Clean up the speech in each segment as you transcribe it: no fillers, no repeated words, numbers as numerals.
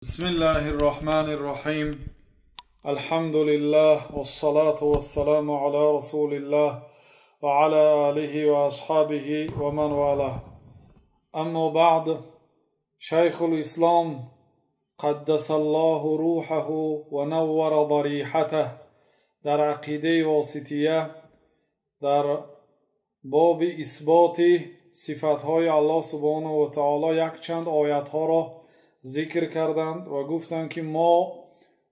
بسم الله الرحمن الرحيم. الحمد لله والصلاة والسلام على رسول الله وعلى آله وأصحابه ومن والاه. أما بعد، شيخ الإسلام قدس الله روحه ونور ضريحته در عقیده واسطیه در باب اثبات صفاتهای الله سبحانه و تعالی یک چند آیاتها را ذکر کردند و گفتند که ما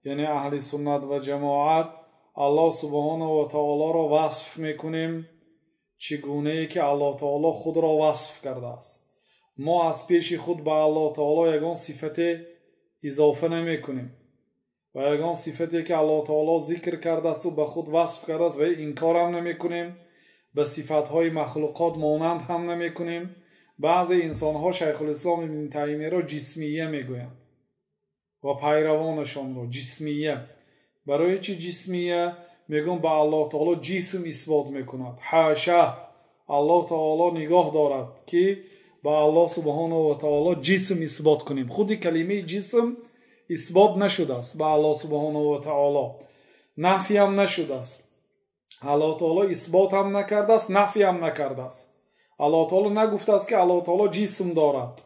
یعنی اهل سنت و جماعت الله سبحانه و تعالی را وصف میکنیم چگونه ای که الله تعالی خود را وصف کرده است. ما از پیش خود به الله تعالی یگان صفت اضافه نمیکنیم و یگان صفتی که الله تعالی ذکر کرده است و به خود وصف کرده است و انکار هم نمیکنیم. به صفاتهای مخلوقات مانند هم نمیکنیم. بعضی انسانها شیخ الاسلام ابن تیمیه را جسمیه میگویند و پیروانشان را جسمیه. برای چی جسمیه؟ میگن به الله تعالی جسم اثبات میکند. حاشا، الله تعالی نگاه دارد که به الله سبحانه و تعالی جسم اثبات کنیم. خود کلمه جسم اثبات نشده است به الله سبحانه و تعالی، نفی هم نشده است. الله تعالی اثبات هم نکرده است، نفی هم نکرده است. الله تعالی نگفته است که الله تعالی جسم دارد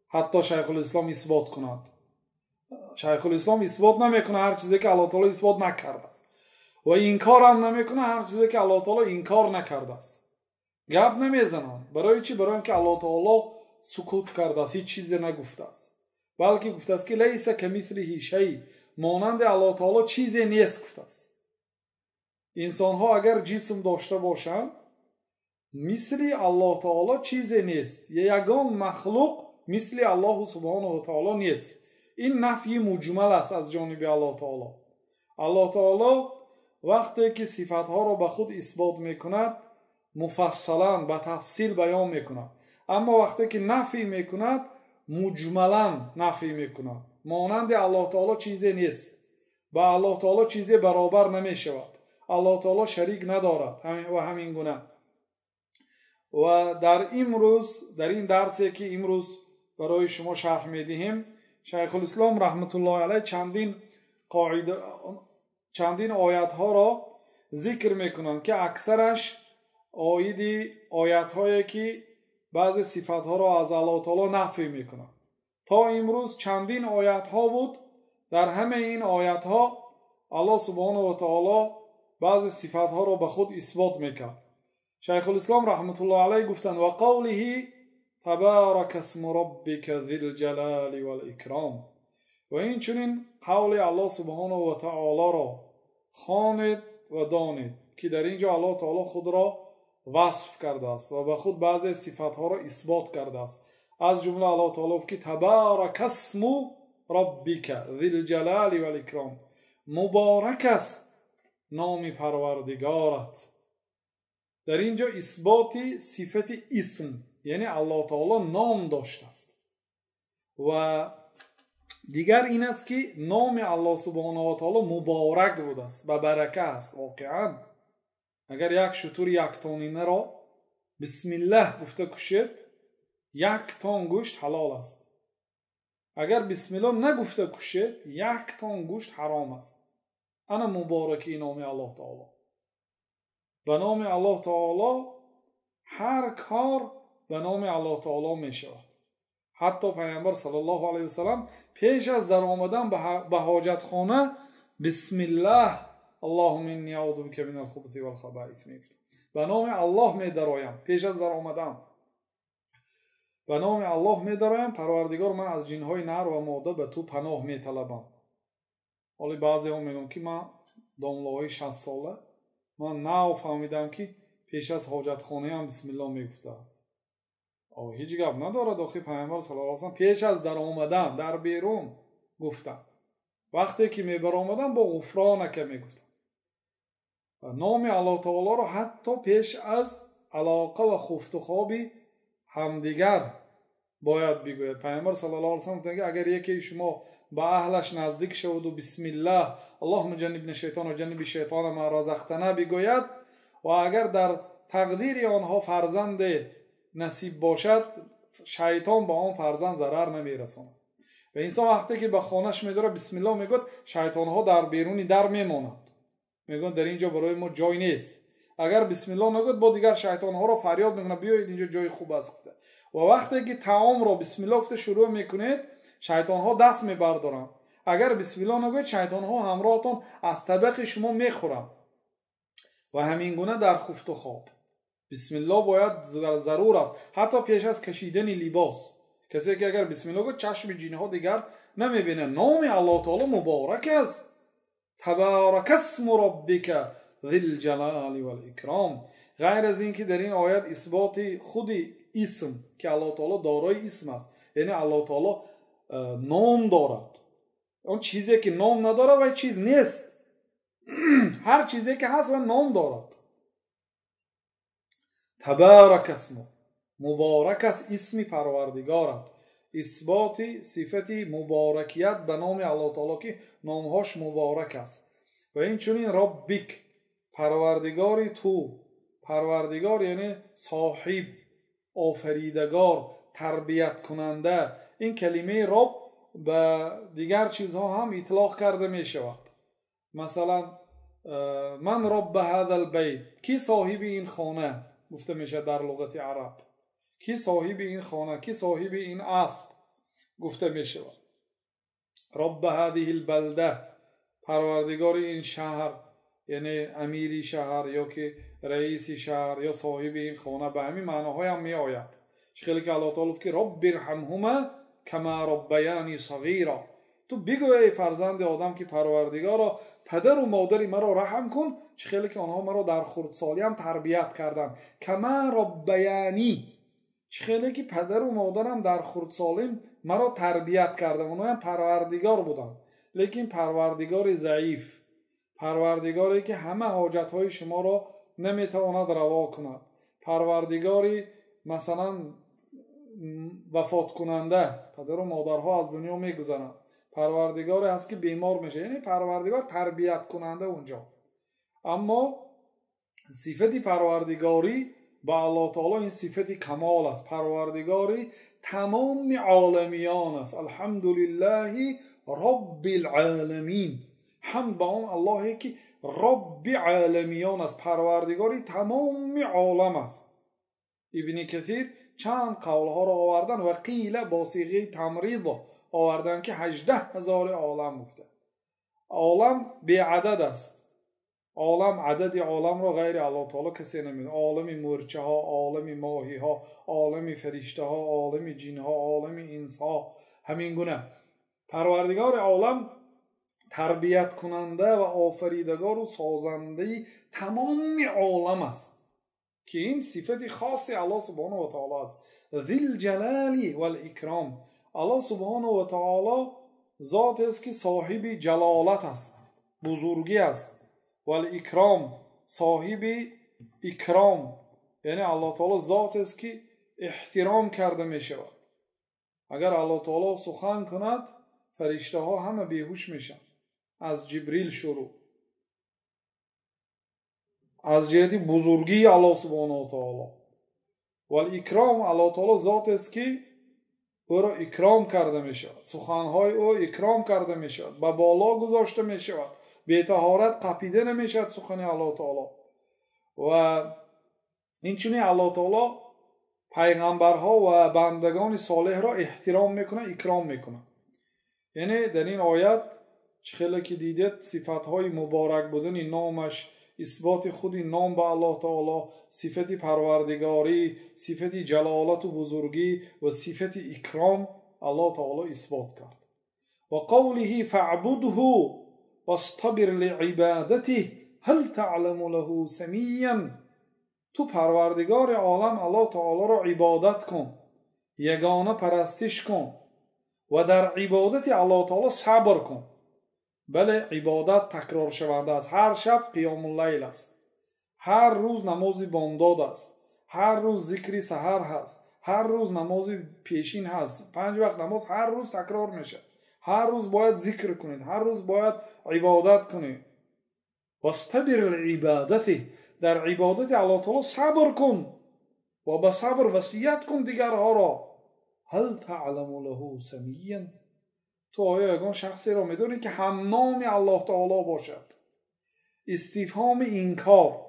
حتی شیخ الاسلام اثبات کند. شیخ الاسلام اثبات نمیکنه هر چیزی که الله تعالی اثبات نکرده است و انکار هم نمیکنه هر چیزی که الله تعالی انکار نکرده است. گپ نمیزنند. برای چی؟ برای اینکه الله تعالی سکوت کرده است، هیچ چیزی نگفته است، بلکه گفته است که لیس کمثله شیء، مانند الله تعالی چیزی نیست گفته است. انسان ها اگر جسم داشته باشند مثل الله تعالی چیزی نیست، یگان مخلوق مثل الله سبحانه و تعالی نیست. این نفی مجمل است از جانب الله تعالی. الله تعالی وقتی که صفاتها را به خود اثبات میکند مفصلا به تفصیل بیان میکند، اما وقتی که نفی میکند مجملا نفی میکند. مانند الله تعالی چیزی نیست، با الله تعالی چیزی برابر نمیشود. الله تعالی شریک ندارد و همین گونه. و در این درسی که امروز برای شما شرح میدهیم، شیخ الاسلام رحمت الله علیه چندین آیات ها را ذکر میکنند که اکثرش آیات هایی که بعض صفات ها را از الله تعالی نفی میکنند. تا امروز چندین آیات ها بود. در همه این آیات ها الله سبحانه و تعالی بعض صفات ها را به خود اثبات میکرد. شیخ الاسلام رحمت الله علیه گفتند و قوله تبارک اسم ربک ذی الجلال والاکرام، و این چنین قول الله سبحانه و تعالی را خوانید و دانید که در اینجا الله تعالی خود را وصف کرده است و به خود بعضی صفات ها را اثبات کرده است. از جمله الله تعالی که تبارک اسم ربک ذی الجلال والاکرام، مبارک است نام پروردگارت. در اینجا اثبات صفت اسم، یعنی الله تعالی نام داشته است. و دیگر این است که نام الله سبحانه و تعالی مبارک بوده است، به برکه است. واقعا اگر یک شتر یک تانینه را بسم الله گفته کشید، یک تان گوشت حلال است. اگر بسم الله نگفته کشید، یک تان گوشت حرام است. انا مبارکی نام الله تعالی. به نام الله تعالی هر کار به نام الله تعالی می شود. حتی پیامبر صلی الله علیه و سلم پیش از در آمدن به حاجت خانه بسم الله اللهم انی اعوذ بک من الخبث والخبائث میگفت. به نام الله می درایم پیش از در آمدن. به نام الله می درایم پروردگار، من از جنهای نر و ماده به تو پناه می طلبم. ولی بعضی ها میگن که من داملاهای 60 ساله من نو فهمیدم که پیش از حاجت خانه هم بسم الله میگفته است. هیچ گپ ندارد. آخه پیامبر صلی الله علیه و سلم پیش از در آمدن در بیرون گفتن، وقتی که می بر آمدن با غفرانک میگفتن. و نام الله تعالی را حتی پیش از علاقه و خفت و خوابی همدیگر باید بگوید. پیامبر صلی الله علیه و سلم میگه اگر یکی شما به اهلش نزدیک شود و بسم الله اللهم جنبنا الشیطان و جنب الشیطان ما رزقتنا بگوید و اگر در تقدیر آنها فرزند نصیب باشد، شیطان با آن فرزند ضرر نمیرساند. و انسان وقتی که به خانهش میداره بسم الله میگه، شیطان ها در بیرونی در میمونند، میگن در اینجا برای ما جای نیست. اگر بسم الله نگفت با دیگر شیطان ها را فریاد میکنه بیایید اینجا جای خوب است. و وقتی که طعام را بسم الله گفته شروع میکنید، شیطان ها دست میبردارند. اگر بسم الله نگوید، شیطان ها همراهتان از طبق شما میخورند. و همین گونه در خفت و خواب بسم الله باید ضرور است، حتی پیش از کشیدن لباس. کسی که اگر بسم الله گفت، چشم جن ها دیگر نمیبینه. نام الله تعالی مبارک است. تبارک اسم ربک ذی الجلال والاکرام. غیر از این که در این آیت اثبات خود اسم که الله تعالی دارای اسم است، یعنی الله تعالی نام دارد. اون چیزی که نام نداره و چیز نیست. هر چیزی که هست و نام دارد. تبارک اسم، مبارک است اسم پروردگارت. اثبات صفت مبارکیت به نام الله تعالی که نامهاش مبارک است. و این چونین ربک، پروردگاری تو. پروردگار یعنی صاحب، آفریدگار، تربیت کننده. این کلمه رب به دیگر چیزها هم اطلاق کرده می شود. مثلا من رب هذا البیت، کی صاحب این خانه گفته میشه در لغت عرب. کی صاحب این خانه، کی صاحب این اسب گفته میشه. رب هذه البلده، پروردگار این شهر، یعنی امیری شهر یا که رئیس شهر یا صاحب این خانه. به همین معناهای هم می آید. خیلی که الله تعالی که رب ارحمهما کما ربیانی صغیرا. تو بگو ای فرزند آدم که پروردگارا پدر و مادری مرا رحم کن، چه خیلی که آنها مرا در خردسالی هم تربیت کردن. کما ربیانی، چه خیلی که پدر و مادرم در خردسالی مرا تربیت کردن. آنها هم پروردگار بودن، لیکن پروردگار ضعیف، پروردگاری که همه حاجتهای شما را نمیتواند روا کند. پروردگاری مثلا وفات کننده، پدر و مادرها از دنیا میگذرند. پروردگاری هست که بیمار میشه، یعنی پروردگار تربیت کننده اونجا. اما صفت پروردگاری با الله تعالی این صفت کمال است. پروردگاری تمام عالمیان است. الحمدلله رب العالمین. حمد به اون اللهی که رب عالمیان است، پروردگاری تمام عالم است. ابن کثیر چند قولها را آوردن و قیل با صیغه تمرید آوردن که 18,000 عالم گفته. عالم بی عدد است. عالم، عدد عالم را غیر الله تعالی کسی نمیدونه. عالم مورچه ها، عالم ماهی ها، عالم فرشته ها، عالم جن ها، عالم انس ها. همین گونه پروردگار عالم تربیت کننده و آفریدگار و سازنده تمام عالم است که این صفت خاص الله سبحانه و تعالی است. ذی الجلال والاکرام. الله سبحانه و تعالی ذات است که صاحب جلالت است، بزرگی است. والاکرام، صاحب اکرام، یعنی الله تعالی ذات است که احترام کرده می شود. اگر الله تعالی سخن کند، فرشته ها همه بیهوش میشن، از جبریل شروع. از جهت بزرگی الله سبحانه و تعالی. والاکرام، الله تعالی ذات است که او را اکرام کرده می شود. سخنهای او اکرام کرده می شود، به بالا گذاشته می شود. بی طهارت قپیده نمی شود سخن الله تعالی. و این چنین الله تعالی پیغمبرها و بندگان صالح را احترام میکنه، اکرام میکنه. یعنی در این آیت خیلی که دیدید صفتهای مبارک بودن نامش، اثبات خود نام به الله تعالی، صفت پروردگاری، صفت جلالت و بزرگی و صفت اکرام الله تعالی اثبات کرد. و قوله فاعبده واصطبر لعبادته هل تعلم له سمیا. تو پروردگار عالم الله تعالی را عبادت کن، یگانه پرستش کن و در عبادت الله تعالی صبر کن. بله، عبادت تکرار شونده است. هر شب قیام اللیل است، هر روز نماز بامداد است، هر روز ذکر سحر هست، هر روز نماز پیشین هست. 5 وقت نماز هر روز تکرار میشه. هر روز باید ذکر کنید، هر روز باید عبادت کنید. واستبر العبادته، در عبادت الله تعالی صبر کن و با صبر وصیت کن دیگرها را. هل تعلم له سمیا. تو آیا یگان شخصی را میدونی که هم نام الله تعالی باشد؟ استفهام اینکار،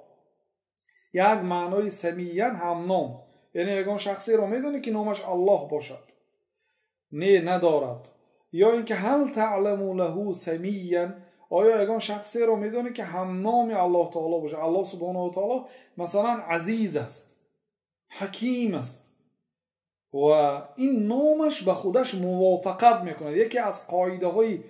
یک معنای سمیعاً هم نام، یعنی یگان شخصی را میدونی که نامش الله باشد؟ نه، ندارد. یا اینکه هل تعلم له سمیعاً، آیا یگان شخصی را میدونی که هم نام الله تعالی باشد؟ الله سبحانه و تعالی مثلا عزیز است، حکیم است و این نامش به خودش موافقت میکند. یکی از قاعده های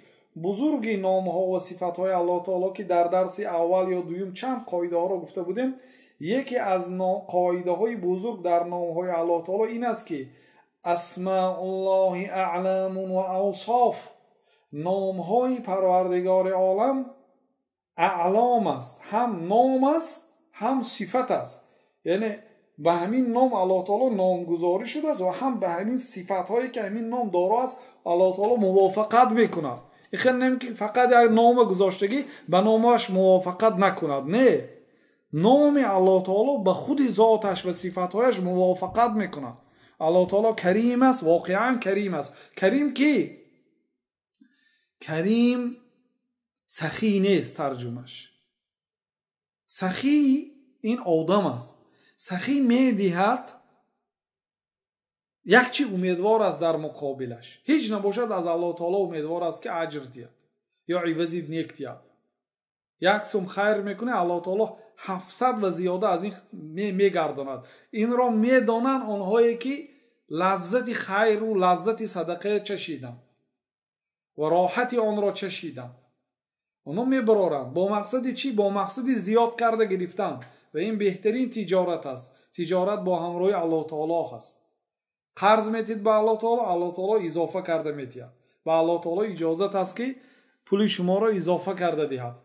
بزرگ نام ها و صفات های الله تعالی که در درس اول یا دوم چند قاعده ها را گفته بودیم، یکی از قاعده های بزرگ در نام های الله تعالی این است که اسماء الله اعلام و اوصاف، نام های پروردگار عالم اعلام است، هم نام است هم صفت است. یعنی به همین نام الله تعالی نامگذاری شده است و هم به همین صفت هایی که همین نام دارا است الله تعالی موافقت میکند. خیلی نمیگه فقط یک نام گذاشتگی به نامش موافقت نکند، نه، نام الله تعالی به خود ذاتش و صفاتهایش موافقت میکند. الله تعالی کریم است، واقعا کریم است. کریم کی؟ کریم سخی نیست ترجمهش. سخی این آدم است. سخی میدهد، یک چی امیدوار است در مقابلش، هیچ نباشد از الله تعالی امیدوار است که اجر دهد یا عوضی نیک دهد. یک سوم خیر میکنه الله تعالی 700 و زیاده از این میگرداند. این را میدانند آنهایی که لذت خیر و لذت صدقه چشیدند و راحتی آن را چشیدند، اونا میبرارند. با مقصد چی؟ با مقصد زیاد کرده گرفتن و این بهترین تجارت است. تجارت با همراهی الله تعالی هست. قرض میتید به الله تعالی، الله تعالی اضافه کرده میتید. به الله تعالی اجازت است که پول شما را اضافه کرده دهد.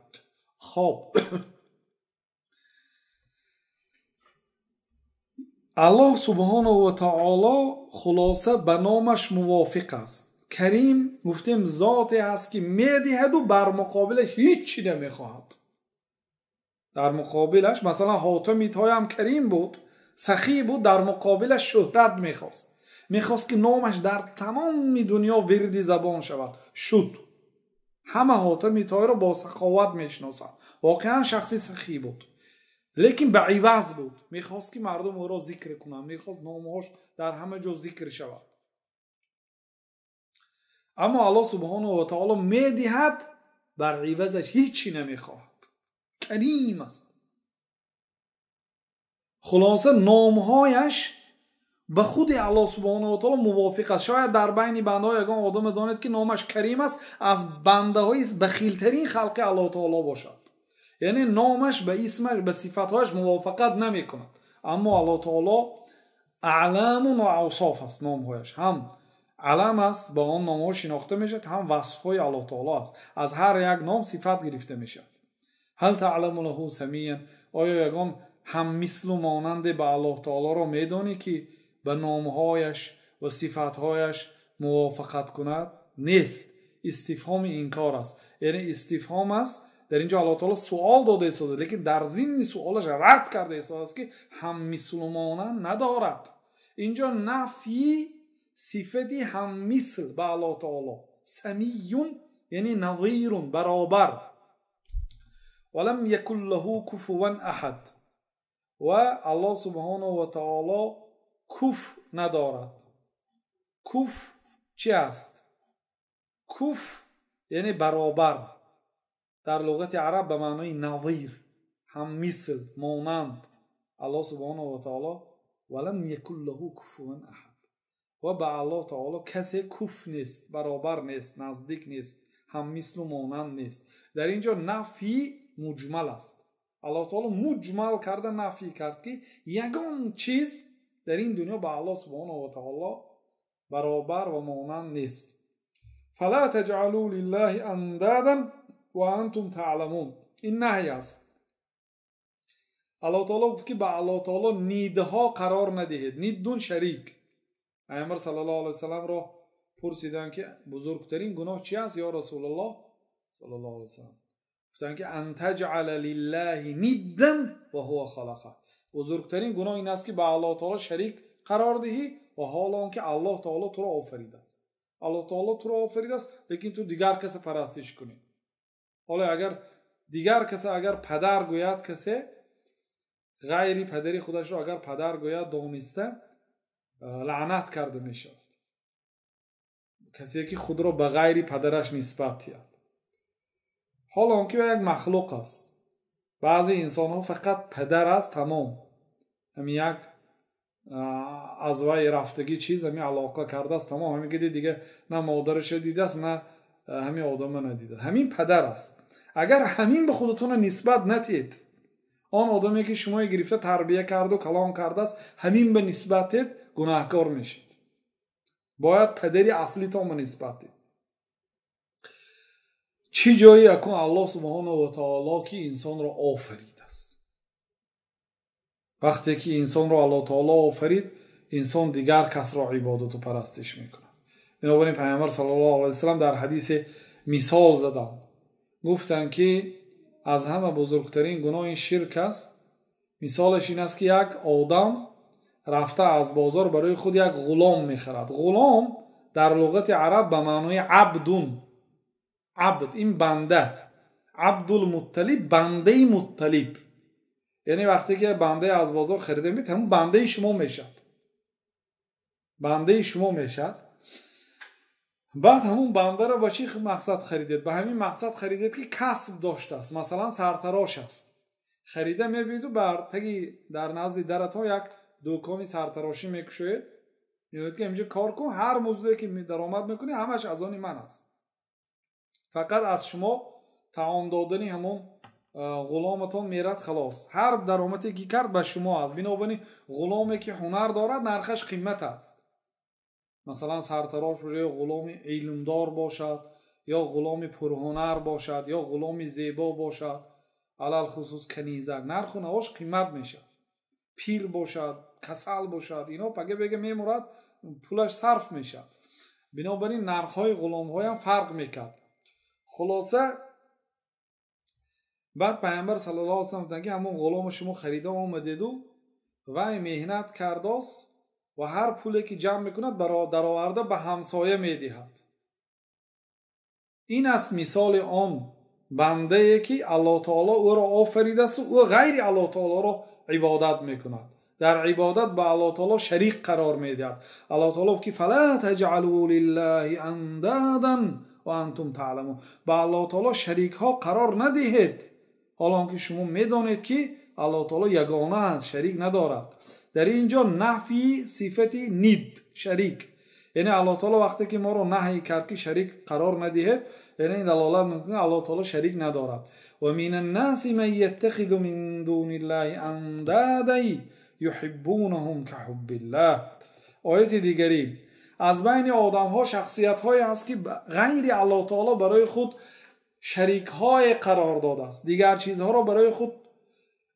خب الله سبحانه و تعالی خلاصه به نامش موافق است. کریم گفتیم ذاتی است که میدهد و بر مقابلش هیچی نمیخواهد. در مقابلش مثلا حاتم طایی هم کریم بود، سخی بود، در مقابلش شهرت میخواست که نامش در تمام دنیا وردی زبان شود. شد. همه حاتم طایی را با سخاوت میشناسند. واقعا شخصی سخی بود، لیکن به عوض بود. میخواست که مردم او را ذکر کنند، میخواست نامش در همه جا ذکر شود. اما الله سبحانه و تعالی میدهد، بر عوضش هیچی نمیخواهد. کریم است. خلاصه نامهایش به خود الله سبحانه و تعالی موافق است. شاید در بین بنده ها یگان آدم داند که نامش کریم است از بنده های بخیلترین خلق الله تعالی باشد، یعنی نامش به اسمش به صفاتهایش موافقت نمی کند. اما الله تعالی اعلام و اوصاف است. نامهایش هم علم است، با آن نامها شناخته میشد، هم وصفهای الله تعالی است. از هر یک نام صفت گرفته میشد. هل تعلم له سمیعا، آیا یگان هم مثل و مانند به الله تعالی را میدانی که به نامهایش و صفاتهایش موافقت کند؟ نیست. استفهام اینکار است. یعنی استفهام است، در اینجا الله تعالی سوال داده است، لیکن در ضمن سوالش رد کرده است که هم مثل و مانند ندارد. اینجا نفی صفتی هم مثل به الله تعالی. سمیون یعنی نظیر، برابر. ولم یکن له کفوا احد، و الله سبحانه و تعالی کف ندارد. کف چی است؟ کف یعنی برابر، در لغت عرب به معنای نظیر، هم مثل، مانند. الله سبحانه و تعالی ولم یکن له کفوا احد، و به الله تعالی کسی کف نیست، برابر نیست، نزدیک نیست، هم مثل و مانند نیست. در اینجا نفی مجمل است. الله تعالی مجمل کرده نفی کرد که یگان چیز در این دنیا به الله سبحانه و تعالی برابر و مانند نیست. فلا تجعلوا لله اندادا و انتم تعلمون. این نهی است. الله تعالی گفت که به الله تعالی نیدها قرار ندهید. نیدون شریک. پیامبر صلی الله علیه و سلم را پرسیدند که بزرگترین گناه چی است یا رسول الله صلی الله علیه و سلم؟ گفتند که ان تجعل لله ندا و هو خلقه. بزرگترین گناه این است که به الله تعالی شریک قرار دهی و حال آن که الله تعالی تو را آفریده است. الله تعالی تو رو آفریده است لیکن تو دیگر کس پرستش کنی. حالا اگر دیگر کس اگر پدر گوید کسی غیری پدری خودش رو اگر پدر گوید دانسته لعنت کرده می شود. کسی که خود رو به غیری پدرش نسبت دهد. حالا اون که یک مخلوق است. بعضی انسان ها فقط پدر است تمام. همین یک از وی رفتگی چیز همین علاقه کرده است تمام. همین که دیگه نه مادرش دیده است نه همین آدم ندیده. همین پدر است. اگر همین به خودتون نسبت ندید، آن آدمی که شما گرفته تربیت کرده و کلام کرده است همین به نسبتت گناهکار میشید. باید پدری اصلی تو به نسبت دید. چی جایی اکن الله سبحانه و تعالی که انسان را آفرید است. وقتی که انسان را الله تعالی آفرید، انسان دیگر کس را عبادت و پرستش میکنه. بنابراین پیامبر صلی الله علیه و سلم در حدیث مثال زدن، گفتن که از همه بزرگترین گناه این شرک است. مثالش این است که یک آدم رفته از بازار برای خود یک غلام میخرد. غلام در لغت عرب به معنای عبدون، عبد این بنده، عبدالمطلب بنده مطلب، یعنی وقتی که بنده از بازار خریده میید همون بنده شما میشد، بنده شما میشد. بعد همون بنده را با چی مقصد خریدید؟ به همین مقصد خریدید که کسب داشته است، مثلا سرتراش است، خریده میبید و بر تگی در نزد درت ها یک دکانی سرتراشی میکشید، میگید که اینجا کار کن، هر موضوعی که درآمد میکنی همش از آن من است، فقط از شما تعام دادنی همون غلامتون میرد خلاص، هر درآمدی که کرد به شما است. بنابراین غلامی که هنر دارد نرخش قیمت است. مثلا سرتراش باشد، غلام علمدار باشد، یا غلام پرهنر باشد، یا غلام زیبا باشد، علل خصوص کنیزک، نرخ و نواش قیمت میشه. پیر باشد، کسل باشد، اینا پگه بگه میمورد پولش صرف میشه. بنابراین نرخ‌های غلام‌های هم فرق میکرد. خلاصه بعد پیامبر صلی الله علیه و سلم که همون غلام شما خریده آمدید و وی مهنت کرده است و هر پولی که جمع میکند در آورده به همسایه میدهد. این است مثال آن بنده ای که الله تعالی او را آفریده است و او غیر الله تعالی را عبادت میکند، در عبادت به الله تعالی شریک قرار میدهد. الله تعالی که فلا تجعلوا لله اندادا وانتم تعلمون، به الله تعالی شریک ها قرار ندهید حالا که شما میدانید که الله تعالی یگانه است، شریک ندارد. در اینجا نفی صفتی ند، شریک، یعنی الله تعالی وقتی که ما رو نهی کرد که شریک قرار ندهید، یعنی این دلالت میکنه الله تعالی شریک ندارد. و من الناس من یتخذ من دون الله اندادا یحبونهم کحب الله. آیت دیگری، از بین آدم ها شخصیت های هست که غیر الله تعالی برای خود شریک های قرار داده است، دیگر چیزها را برای خود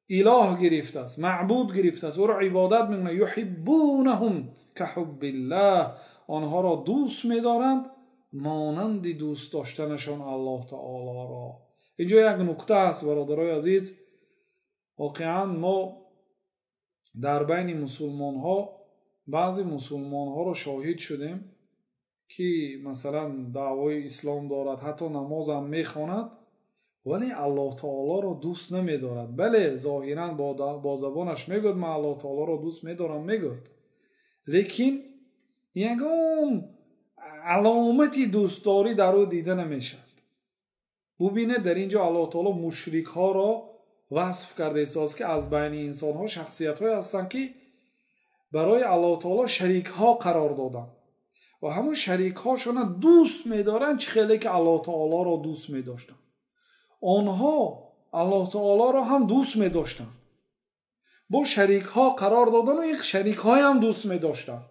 اله گرفته است، معبود گرفته است، او را عبادت میکنه. یحبونهم کحب الله، آنها را دوست می‌دارند مانند دوست داشتنشان الله تعالی را. اینجا یک نکته است برادرای عزیز، واقعا ما در بین مسلمان ها بعضی مسلمان ها را شاهد شدیم که مثلا دعوای اسلام دارد، حتی نماز هم میخواند ولی الله تعالی را دوست نمیدارد. بله ظاهرا با زبانش میگوید من الله تعالی را دوست میدارم میگوید، لیکن یگان علامتی دوستداری در او دیده نمیشد. ببینید در اینجا الله تعالی مشرک ها را وصف کرده است که از بین انسان ها شخصیت های هستند که برای الله تعالی شریک ها قرار دادن و همون شریک هاشون دوست میدارن چه خیلی که الله تعالی را دوست میداشتن. آنها الله تعالی را هم دوست میداشتن، با شریک ها قرار دادن و یک شریک های هم دوست میداشتن،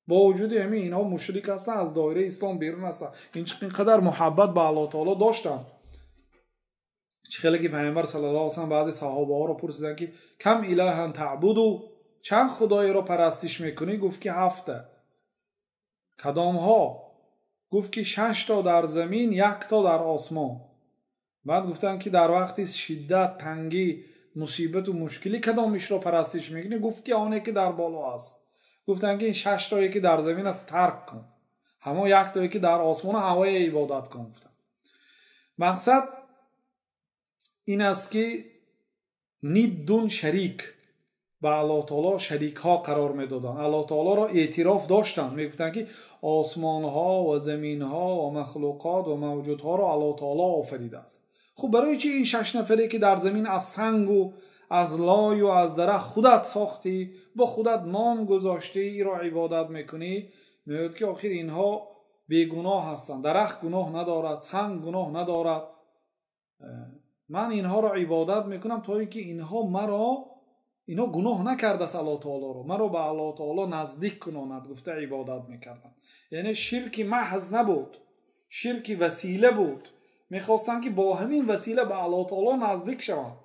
با وجود همین اینها مشرک هستن، از دایره اسلام بیرون هستن، اینقدر محبت به الله تعالی داشتن. چه خیلی که پیامبر صلی الله علیه و سلم بعضی صحابه ها را پرسیدن که کم اله تعبدو، چند خدای را پرستش میکنی؟ گفت که 7. کدام ها؟ گفت که 6 تا در زمین، 1 تا در آسمان. بعد گفتن که در وقتی شدت، تنگی، مصیبت و مشکلی کدامش را پرستش میکنی؟ گفت که آنی که در بالا است. گفتن که این 6 تایی که در زمین است ترک کن، همه یک تایی که در آسمان هوای عبادت کن. مقصد این است که ندون شریک به الله تعالی شریک ها قرار می دادن. الله تعالی را اعتراف داشتن، می گفتن که آسمان ها و زمین ها و مخلوقات و موجود ها را الله تعالی آفریده است. خب برای چی این 6 نفری که در زمین از سنگ و از لای و از درخت خودت ساختی، با خودت نام گذاشتی، ای را عبادت میکنی؟ میگوید که آخر اینها بیگناه هستند، درخت گناه ندارد، سنگ گناه ندارد، من اینها را عبادت میکنم تا اینکه اینا گناه نکرده است الله تعالی را، مرا به الله تعالی نزدیک کناند، گفته عبادت میکردن. یعنی شرک محض نبود، شرک وسیله بود. میخواستن که با همین وسیله به الله تعالی نزدیک شوند.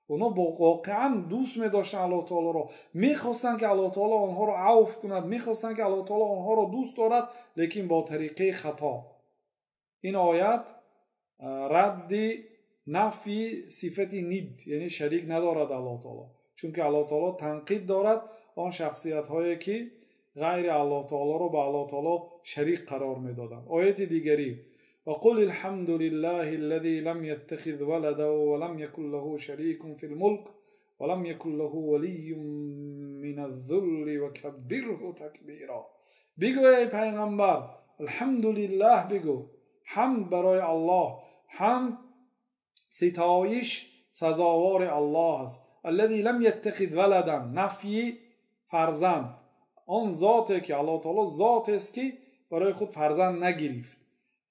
اونا واقعا دوست می‌داشتن الله تعالی را، میخواستن که الله تعالی آنها را عفو کند، میخواستن که الله تعالی آنها را دوست دارد، لیکن با طریقه خطا. این آیت رد نفی صفت ند، یعنی شریک ندارد الله تعالی، چون که الله تعالی تنقید دارد آن شخصیت هایی که غیر الله تعالی را به الله تعالی شریک قرار میدادند. آیت دیگری وقل الحمد لله الذي لم يتخذ ولدا ولم يكن له شريك في الملك ولم يكن له ولي من الذل وكبره تكبيرا. بگو ای پیغمبر الحمد لله، بگو حمد برای الله، حمد ستایش سزاوار الله است. الذي لم يتخذ ولدا، نفی فرزند، آن ذاتی که الله تعالی ذات است که برای خود فرزند نگرفت.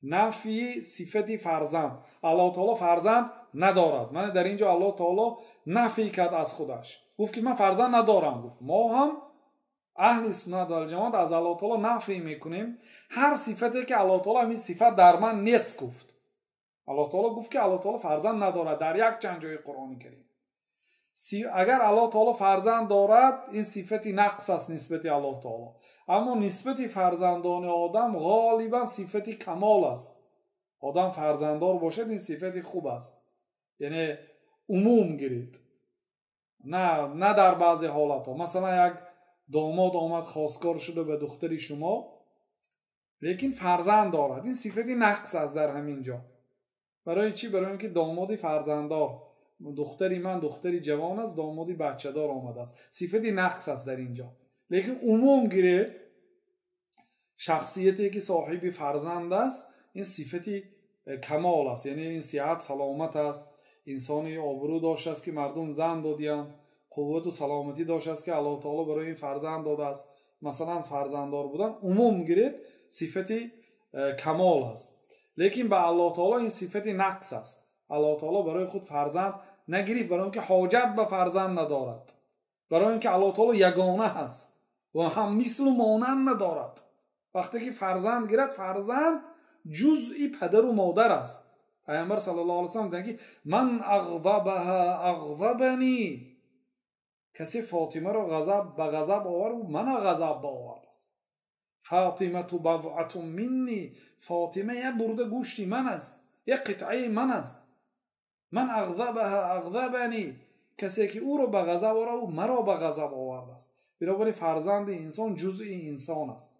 نفی صفت فرزند، الله تعالی فرزند ندارد. من در اینجا الله تعالی نفی کرد از خودش، گفت که من فرزند ندارم. گفت ما هم اهل سنت و الجماعت از الله تعالی نفی میکنیم هر صفتی که الله تعالی همین صفت در من نیست. گفت الله تعالی گفت که الله تعالی فرزند ندارد در یک چند جای قرآن کریم. اگر الله تعالی فرزند دارد این صفتی نقص است نسبت الله تعالی، اما نسبت فرزندان آدم غالبا صفتی کمال است. آدم فرزنددار باشد این صفتی خوب است، یعنی عموم گیرید، نه در بعضی حالت ها. مثلا یک داماد آمد خواستگار شده به دختری شما لیکن فرزند دارد، این صفتی نقص است در همین جا. برای چی؟ برای اینکه دامادی فرزنددار، دختری من دختری جوان است، دامادی بچه دار آمده است، صفتی نقص است در اینجا. لیکن عموم گیرید شخصیتی که صاحب فرزند است این صفتی کمال است، یعنی این صحت سلامت است، انسانی آبرو داشته است که مردم زن دادیان، قوت و سلامتی داشته است که الله تعالی برای این فرزند داده است. مثلا فرزنددار بودن عموم گیرید صفتی کمال است، لیکن به الله تعالی این صفتی نقص است. الله تعالی برای خود فرزند نگرفت، برای اینکه حاجت به فرزند ندارد، برای اینکه الله تعالی یگانه هست و هم مثل و مانند ندارد. وقتی که فرزند گیرد، فرزند جزئی پدر و مادر است. پیامبر صلی الله علیه و سلم میگه من اغضبها اغضبنی، کسی فاطمه را به غضب آورد و من غضب آورد است. فاطمه تو بضعه منی، فاطمه یک برده گوشتی من است، یک قطعه من است. من اغضبها اغضبنی، کسی که او را به غضب آورد و مرا به غضب آورد است. بنابراین فرزند انسان جزئی انسان است.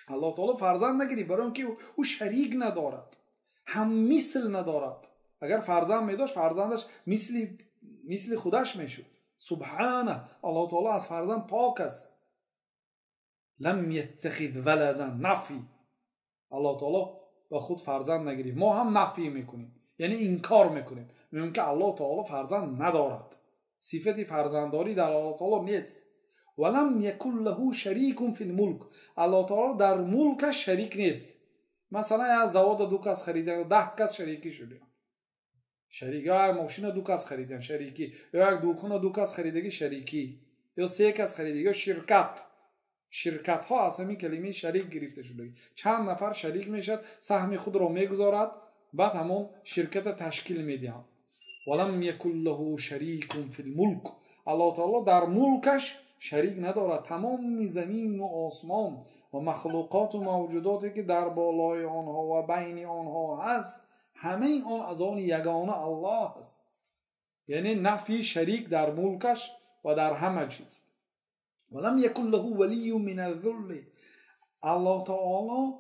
الله تعالی فرزند نگیرید برای اینکه او شریک ندارد، هم مثل ندارد. اگر فرزند میداشت فرزندش مثل خودش میشد. سبحانه، الله تعالی از فرزند پاک است. لم یتخذ ولدا، نفی، الله تعالی به خود فرزند نگیرید. ما هم نفی میکنیم، یعنی انکار میکنیم، میگیم که الله تعالی فرزند ندارد، صفت فرزندداری در الله تعالی نیست. ولم یکن له شریک فی الملک، الله تعالی در ملکش شریک نیست. مثلا یک زواد دو کس خریدن و 10 کس شریکی شدن، شریک، یا ماشین دو کس خریدن شریکی، یا یک دکان دو کس خریدگی شریکی، یا 3 کس خریدگی، یا شرکت ها از همین کلمه شریک گرفته شده. چند نفر شریک میشد، سهم خود را میگذارد، بعد همون شرکت تشکیل میدهند. ولم یکن له شریک فی الملک، الله تعالی در ملکش شریک ندارد. تمام زمین و آسمان و مخلوقات و موجوداتی که در بالای آنها و بین آنها هست، همه آن از آن یگانه الله است. یعنی نفی شریک در ملکش و در همه چیز. ولم یکن له ولی من الذل، الله تعالی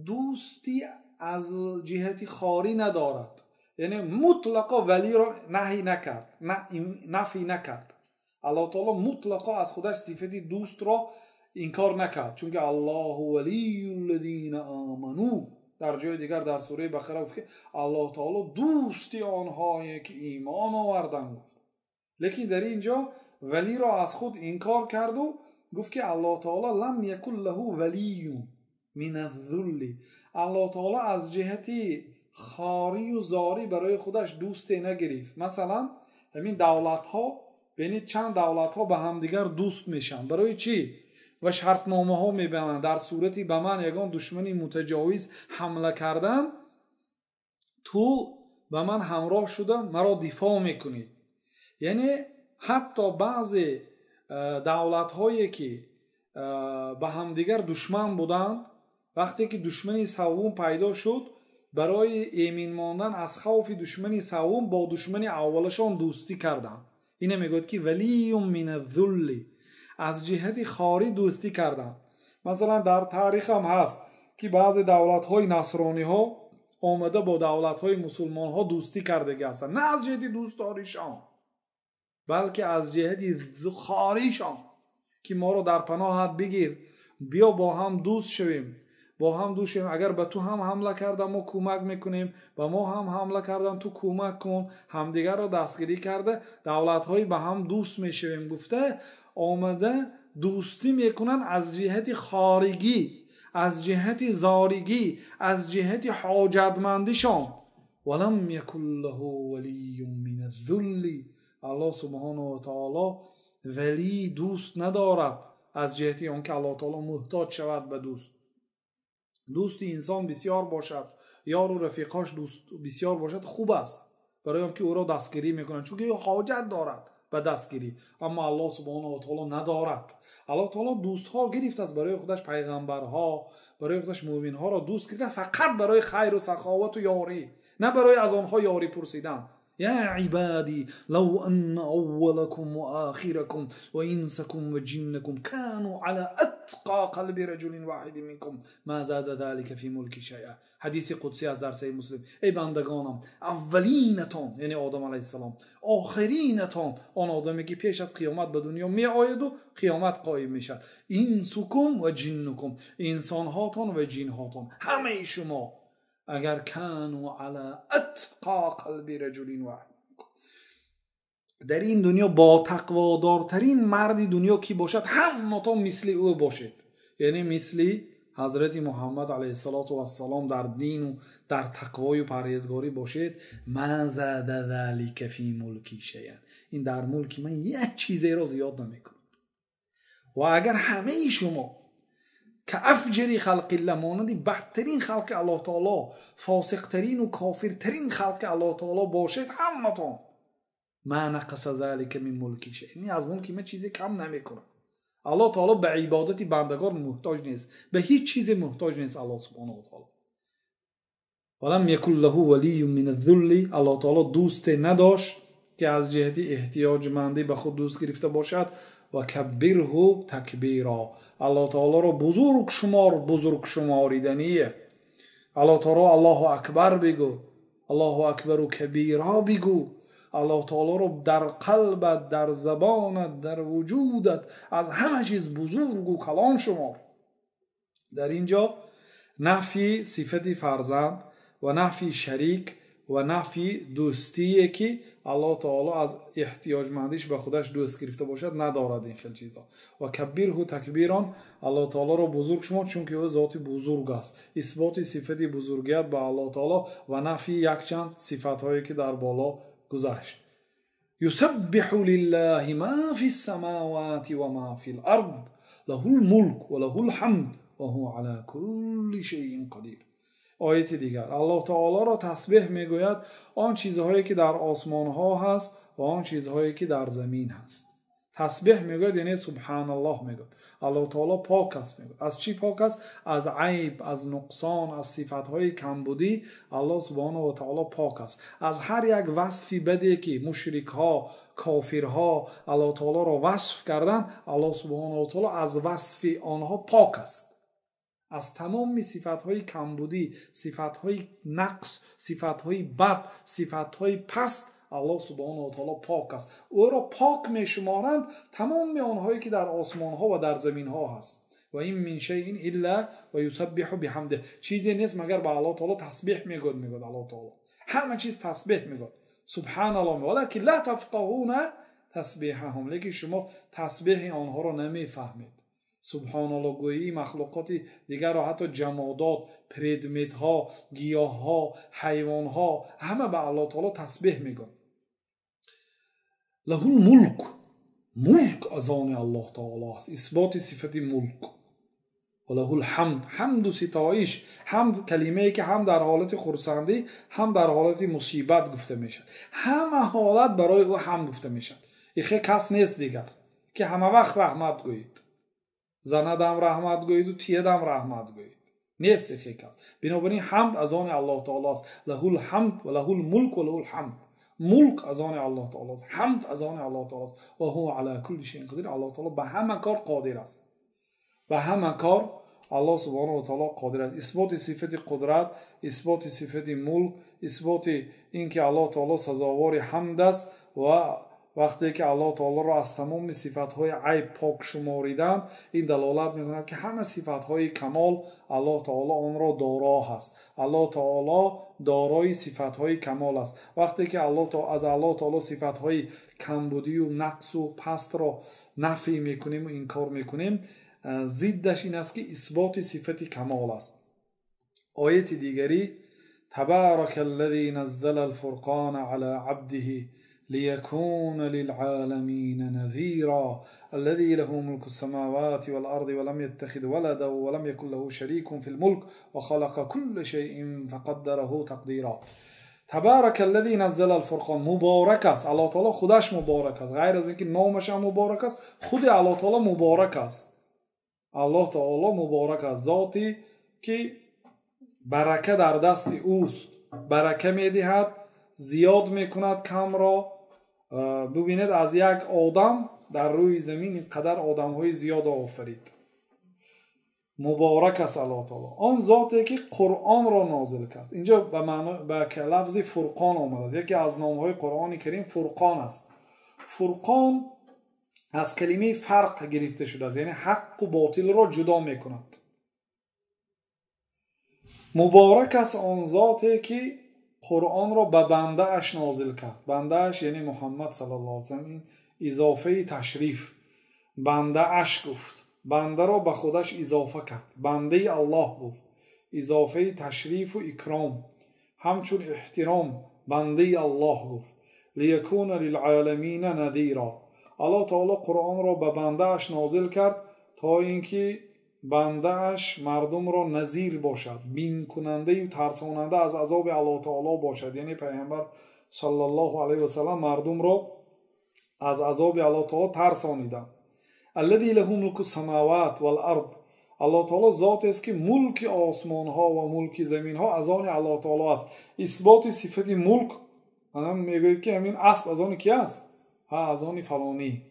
دوستی از جهتی خاری ندارد، یعنی مطلقا ولی را نهی نکرد، نفی نکرد. الله تعالی مطلقا از خودش صفتی دوست را انکار نکرد، چون که الله ولی الذین آمنو در جای دیگر در سوره بقره گفت که الله تعالی دوستی آنهایی که ایمان آوردند گفت. لیکن در اینجا ولی را از خود انکار کرد و گفت که الله تعالی لم یکن له ولی من الذل. الله تعالی از جهتی خاری و زاری برای خودش دوستی نگرفت. مثلا همین دولت ها، ببینید چند دولت ها به هم دیگر دوست میشن. برای چی؟ و شرطنامه ها میبینن در صورتی به من یگان دشمنی متجاوز حمله کردن، تو به من همراه شدن مرا دفاع میکنی. یعنی حتی بعضی دولت هایی که به هم دیگر دشمن بودند، وقتی که دشمنی سوم پیدا شد، برای ایمن ماندن از خوف دشمنی سوم با دشمنی اولشان دوستی کردند. اینه میگوید که ولی من الذل، از جهت خاری دوستی کردند. مثلا در تاریخ هم هست که بعضی دولت های نصرانی ها آمده با دولت های مسلمان ها دوستی کرده هستند، نه از جهت دوستداریشان بلکه از جهت خاریشان که ما رو در پناهت بگیر، بیا با هم دوست شویم، با هم دوست شویم. اگر به تو هم حمله کردم ما کمک میکنیم، به ما هم حمله کردم تو کمک کن. همدیگر رو دستگیری کرده دولت های به هم دوست میشویم. گفته آمده دوستی میکنن از جهت خارگی، از جهت زارگی، از جهت حاجتمندیشان. ولم یکن له ولی من الذل. الله سبحانه و تعالی ولی دوست ندارد از جهتی آنکه الله تعالی محتاج شود به دوست. دوست انسان بسیار باشد، یار و رفیقاش دوست بسیار باشد، خوب است برای آنکه او را دستگیری میکنند، چون که او حاجت دارد به دستگیری. اما الله سبحانه و تعالی ندارد. الله تعالی دوست ها گرفت از برای خودش پیغمبرها، برای خودش مؤمنها را دوست گرفت فقط برای خیر و سخاوت و یاری، نه برای از آنها یاری پرسیدن. یا عبادی لو ان اولکم و آخرکم و انسکم و جنکم كانوا على اتقى قلب رجل واحد منکم ما زاد ذلك فی ملکی شیئا. حدیث قدسی از در صحیح مسلم. ای بندگانم، اولینتان یعنی آدم علیه السلام، آخرینتان آن آدمی که پیش از قیامت به دنیا می آید و قیامت قایم می شد، انسکم و جنکم، انسان هاتان و جن هاتان، همه شما، اگر کانوا علی اتقا قلب رجل واحد، در این دنیا با تقوادارترین مردی دنیا کی باشد، همتان مثل او باشید. یعنی مثل حضرت محمد علیه السلام در دین و در تقوای و پرهیزگاری باشید. ما زاد ذلک فی ملکی شیئا، این در ملک من یک چیزی را زیاد نمیکنه. و اگر همه شما که افجری خلق الله، مانندی بدترین خلق الله تعالی، فاسقترین و کافرترین خلق الله تعالی باشید، همتان، ما نقص ذلك من ملکی شیء، این از ملکی من چیزی کم نمیکنه. الله تعالی به عبادت بندگان محتاج نیست، به هیچ چیز محتاج نیست الله سبحانه و تعالی. ولم یکن له ولی من الذل، الله تعالی دوست نداشت که از جهت احتیاجمندی به خود دوست گرفته باشد. و کبره تکبیرا، الله تعالی را بزرگ شماریدنیه. الله تعالی الله اکبر بگو، الله اکبر و کبیرا بگو. الله تعالی رو در قلبت، در زبانت، در وجودت از همه چیز بزرگ و کلان شمار. در اینجا نفی صفت فرزند و نفی شریک و نفی دوستیه که الله تعالی از احتیاجمندیش به خودش دوست گرفته باشد ندارد این خیل چیزا. و کبیره تکبیران، الله تعالی رو بزرگ شمار چون که او ذات بزرگ است. اثبات صفت بزرگیت به الله تعالی و نفی یک چند صفت هایی که در بالا گذشت. یسبح لله ما فی السماوات و ما فی الارض له الملک و له الحمد و هو علی کل شیء قدیر. آیت دیگر الله تعالی را تسبیح میگوید آن چیزهایی که در آسمان ها هست و آن چیزهایی که در زمین هست. تسبیح میگوید یعنی سبحان الله میگوید. الله تعالی پاک است میگوید. از چی پاک است؟ از عیب، از نقصان، از صفاتهای کمبودی الله سبحانه و تعالی پاک است. از هر یک وصفی بدی که مشرک ها، کافر ها الله تعالی را وصف کردن، الله سبحانه و تعالی از وصف آنها پاک است. از تمام صفتهای کمبودی، صفتهای نقص، صفتهای بد، صفتهای پست الله سبحانه و تعالی پاک است. او را پاک می شمارند تمام آنهایی که در آسمان ها و در زمین ها هست. و این من شیء الا و یسبح بحمده، چیزی نیست مگر به الله تعالی تسبیح میگوید الله تعالی همه چیز تسبیح میگوید سبحان الله، ولکن لا تفقهون تسبیحهم، لیکن شما تسبیح آنها را نمیفهمید. سبحان الله گویی مخلوقات دیگر را، حتی جمادات، پردمیت ها، گیاه ها، حیوان ها، همه به الله تعالی تسبیح میگوید. له الملک، ملک از آن الله تعالی است، اثبات صفت ملک. و له الحمد، حمد و ستایش، حمد کلمه ای که هم در حالت خرسندی هم در حالت مصیبت گفته میشد، همه حالت برای او حمد گفته میشد. این کس نیست دیگر که همه وقت رحمت گویید، زندم رحمت گویید و تیدم رحمت گویید، نیست این کس. بنابراین حمد از آن الله تعالی است. له الحمد و له الملک و له الحمد، ملک از آن الله تعالی است، حمد از آن الله تعالی است. و هو علی کل شیء قدیر، الله تعالی به همه کار قادر است، به همه کار الله سبحانه و تعالی قادر است. اثبات صفت قدرت، اثبات صفت ملک، اثبات اینکه الله تعالی سزاوار حمد است. و وقتی که الله تعالی را از تمام صفتهای عیب پاک شماریدن، این دلالت میکند که همه صفتهای کمال الله تعالی آن را دارا هست. الله تعالی دارای صفتهای کمال است. وقتی که از الله تعالی صفتهای کمبودی و نقص و پست را نفی میکنیم و انکار میکنیم، ضدش این است که اثبات صفت کمال است. آیت دیگری تبارک الذی نزل الفرقان علی عبده ليكون للعالمين نذيرا الذي له ملك السماوات والأرض ولم يتخذ ولدا ولم يكن له شريك في الملك وخلق كل شيء فقدره تقديرا. تبارک الذی نزل الفرقان، مبارک است الله تعالی، خودش مبارک است، غیر از اینکه نامش هم مبارک است، خود الله تعالی مبارک است. الله تعالی مبارک است، ذاتی که برکه در دست اوست، برکه میدهد، زیاد میکند کم را. ببینید از یک آدم در روی زمین اینقدر آدم های زیاد آفرید. مبارک است الله تعالی، آن ذاتی که قرآن را نازل کرد. اینجا به لفظ فرقان آمده است. یکی از نامهای قرآن کریم فرقان است. فرقان از کلمه فرق گرفته شده است، یعنی حق و باطل را جدا میکند. مبارک است آن ذاتی که قرآن را به بنده اش نازل کرد. بنده اش یعنی محمد صلی الله علیه و سلم. این اضافه تشریف، بنده اش گفت، بنده را به خودش اضافه کرد، بنده الله گفت، اضافه تشریف و اکرام، همچون احترام، بنده الله گفت. لیکون للعالمین نذیرا، الله تعالی قرآن را به بنده اش نازل کرد تا اینکه بنده اش مردم را نذیر باشد، بیم کننده و ترساننده از عذاب الله تعالی باشد. یعنی پیامبر صلی الله علیه و سلم مردم را از عذاب الله تعالی ترسانیدند. الذی له ملک السماوات والارض، الله تعالی ذات است که ملک آسمان ها و ملک زمین ها از آن الله تعالی است. اثبات صفت ملک، انا میگوید که همین اسب از آن کی است؟ از آن فلانی.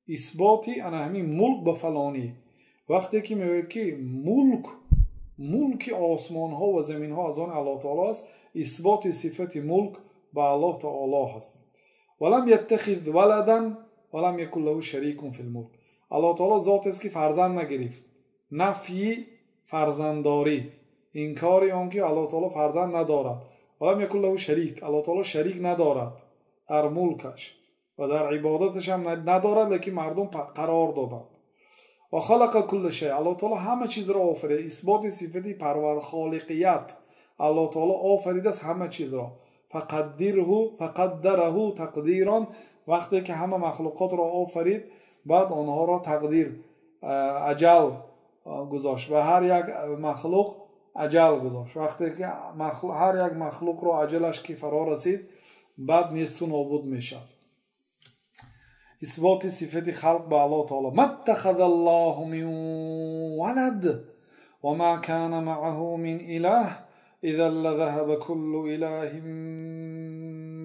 اثباتی انا همین ملک به فلانی. وقتی که میگوید که ملک آسمان ها و زمین ها از آن الله تعالی است، اثبات صفت ملک به الله تعالی هست. ولم یتخذ ولدا ولم یکن له شریک فی الملک، الله تعالی ذات است که فرزند نگرفت. نفی فرزندداری، انکار آن که الله تعالی فرزند ندارد. ولم یکن له شریک، الله تعالی شریک ندارد در ملکش و در عبادتش هم ندارد، لیکن مردم قرار دادند. و خلق کل شیء، الله تعالی همه چیز را آفرید. اثبات صفت پرور خالقیت، الله تعالی آفرید است همه چیز را. فقدره تقدیرا، وقتی که همه مخلوقات را آفرید بعد آنها را تقدیر، اجل گذاشت و هر یک مخلوق اجل گذاشت. وقتی که هر یک مخلوق را اجلش که فرا رسید بعد نیست و نابود میشد. اثبات صفت خلق به الله تعالی. ما اتخذ الله من ولد وما كان معه من اله اذا لذهب كل اله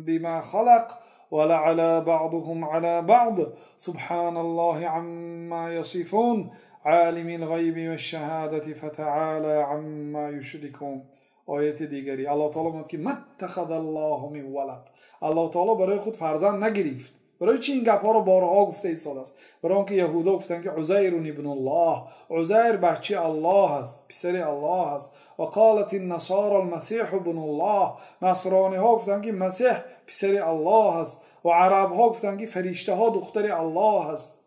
بما خلق ولعلى بعضهم على بعض سبحان الله عما يصفون عالم الغیب والشهادة فتعالى عما یشرکون. آیت دیگری الله تعالی میگه که متخذ الله من ولد. الله تعالی برای خود فرزند نگرفت. برای چی این گپ ها رو بارها گفته ایستاد است؟ برای اینکه یهودا گفتن که عزیر ابن الله، عزیر بچه الله است، پسر الله است. و قالت النصارى المسیح ابن الله، نصرانی ها گفتن که مسیح پسر الله است. و عرب ها گفتن که فرشته ها دختر الله است.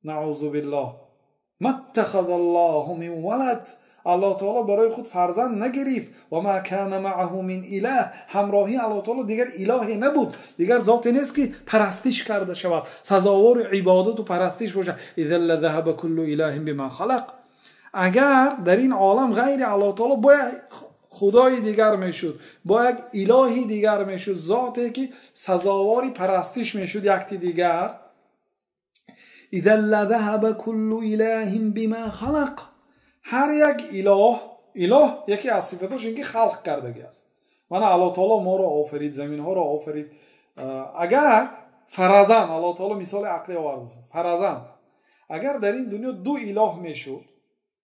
نعوذ بالله. متخذ الله من ولد. الله تعالی برای خود فرزند نگرفت. و ما کان معه من اله، همراهی الله تعالی دیگر الهی نبود، دیگر ذاتی نیست که پرستش کرده شود، سزاوار عبادت و پرستش باشه. اذا لذهب كل اله بما خلق. اگر در این عالم غیر الله تعالی باید خدای دیگر میشد، باید الهی دیگر میشد، ذاتی که سزاوار پرستش میشد یکی دیگر. اذا لذهب كل اله بما خلق. هر یک اله یکی از صفاتش اینکه خلق کردگی است. من الله تعالی ما را آفرید، زمین ها را آفرید. اگر فرزن، الله تعالی مثال عقلی آورد، فرزن اگر در این دنیا دو اله میشد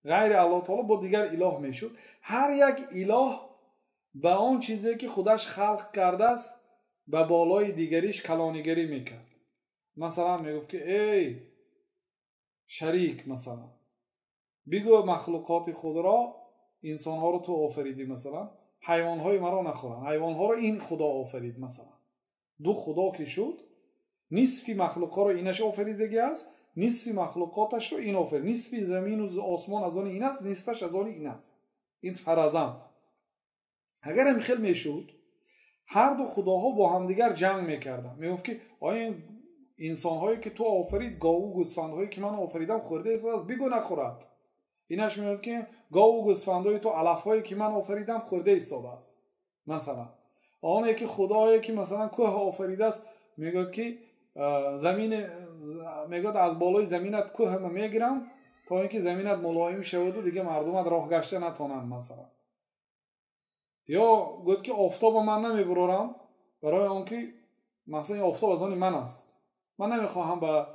غیر الله تعالی با دیگر اله میشد، هر یک اله به آن چیزی که خودش خلق کرده است به بالای دیگریش کلانیگری میکرد. مثلا میگفت که ای شریک، مثلا بگو مخلوقات خود را، انسان ها رو تو آفریدی، مثلا حیوان های مرا نخورن، حیوان ها رو این خدا آفرید. مثلا دو خدا که شد، نصفی مخلوقات رو اینش آفریدگی است، نصفی مخلوقاتش رو این آفرید. نصفی زمین و آسمان از آن این است، نصفش از آن این است. این فرزند. اگر هم خیلی میشد هر دو خداها با همدیگر جنگ میکردن، میگفت که آیا انسان هایی که تو آفرید، گاو و گوسفند هایی که من آفریدم خورده است، بگو نخورد. اینش میاد که گاو و گوسفندای تو علف هایی که من آفریدم خورده ایستاده است. مثلا آن یکی خدایی که مثلا کوه آفریده است، میگه که زمین، میگه از بالای زمینت کوه ما میگیرم تا اینکه زمینت ملایم شود و دیگه مردمت راه گشته نتونن. مثلا یا گفت که آفتاب من نمیبرورم برای آنکه مثلا آفتاب از آن من است، من نمیخواهم با،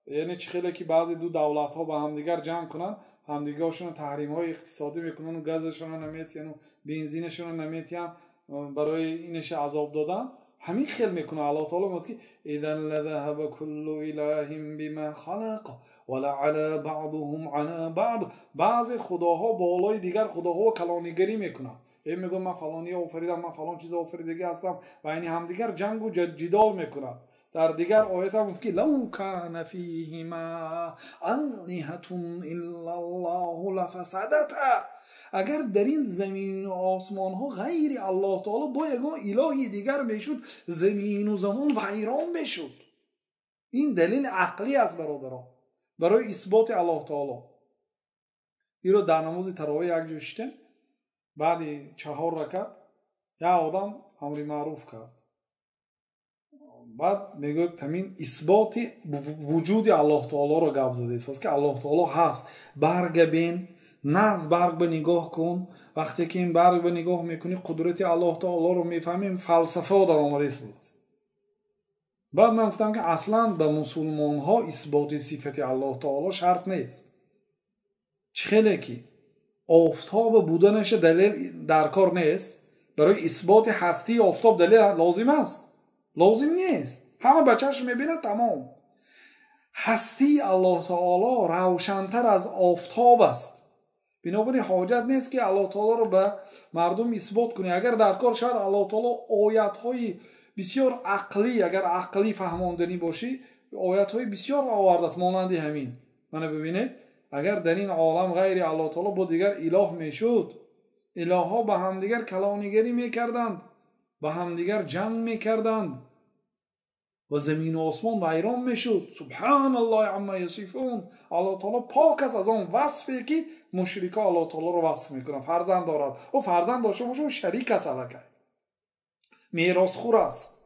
یعنی چه خیلی که بعضی دو دولت ها با همدیگر جنگ کنن، همدیگرشون تحریم های اقتصادی میکنن و گازشون رو نمیتین و بنزینشون رو نمیتین برای اینش عذاب دادن، همین خیل میکنه. الله تعالی میگه که اذا لذهب كل اله بما خلق ولعلى بعضهم على بعض. بعض خداها بالای دیگر خداها کلانیگری میکنن. این میگه من فلانی آفریدم، من فلان چیز آفریدگی هستم و این همدیگر جنگ و جدال میکنن. در دیگر آیت هم گفت که لو کان فیهما آلهة الا الله لفسدتا. اگر در این زمین و آسمان ها غیر الله تعالی با یگان الهی دیگر میشد، زمین و زمان ویران میشد. این دلیل عقلی است برادران برای اثبات الله تعالی. این رو در نماز تراویح یک جا شدیم، بعد 4 رکعت یا آدم امر معروف کرد، بعد میگه تمین اثبات وجود الله تعالی رو گپ زده است که الله تعالی هست. برگ بین، نغز برگ به نگاه کن. وقتی که این برگ به نگاه میکنی قدرت الله تعالی رو میفهمیم. فلسفه در آمده است. بعد من گفتم که اصلا به مسلمان ها اثبات صفت الله تعالی شرط نیست. خیلی که آفتاب بودنش دلیل در کار نیست، برای اثبات هستی آفتاب دلیل لازم است؟ لازم نیست. همه بچهش میبینه تمام. هستی الله تعالی روشن‌تر از آفتاب است. بنابراین حاجت نیست که الله تعالی رو به مردم اثبات کنی. اگر در کار شاید الله تعالی آیات‌های بسیار عقلی، اگر عقلی فهماندنی باشی، آیات‌های بسیار آورده است مانند همین. منو ببینید، اگر در این عالم غیر الله تعالی با دیگر اله میشد، اله‌ها با هم دیگر کلانیگری میکردند، با هم دیگر جنگ میکردند و زمین و آسمان ویران میشد. سبحان الله عما یصفون. الله تعالی پاک است از آن وصفی که مشرکا الله تعالی رو وصف میکنن. فرزند دارد و فرزند داشته باشه و شریک است، الکی میراث خور است.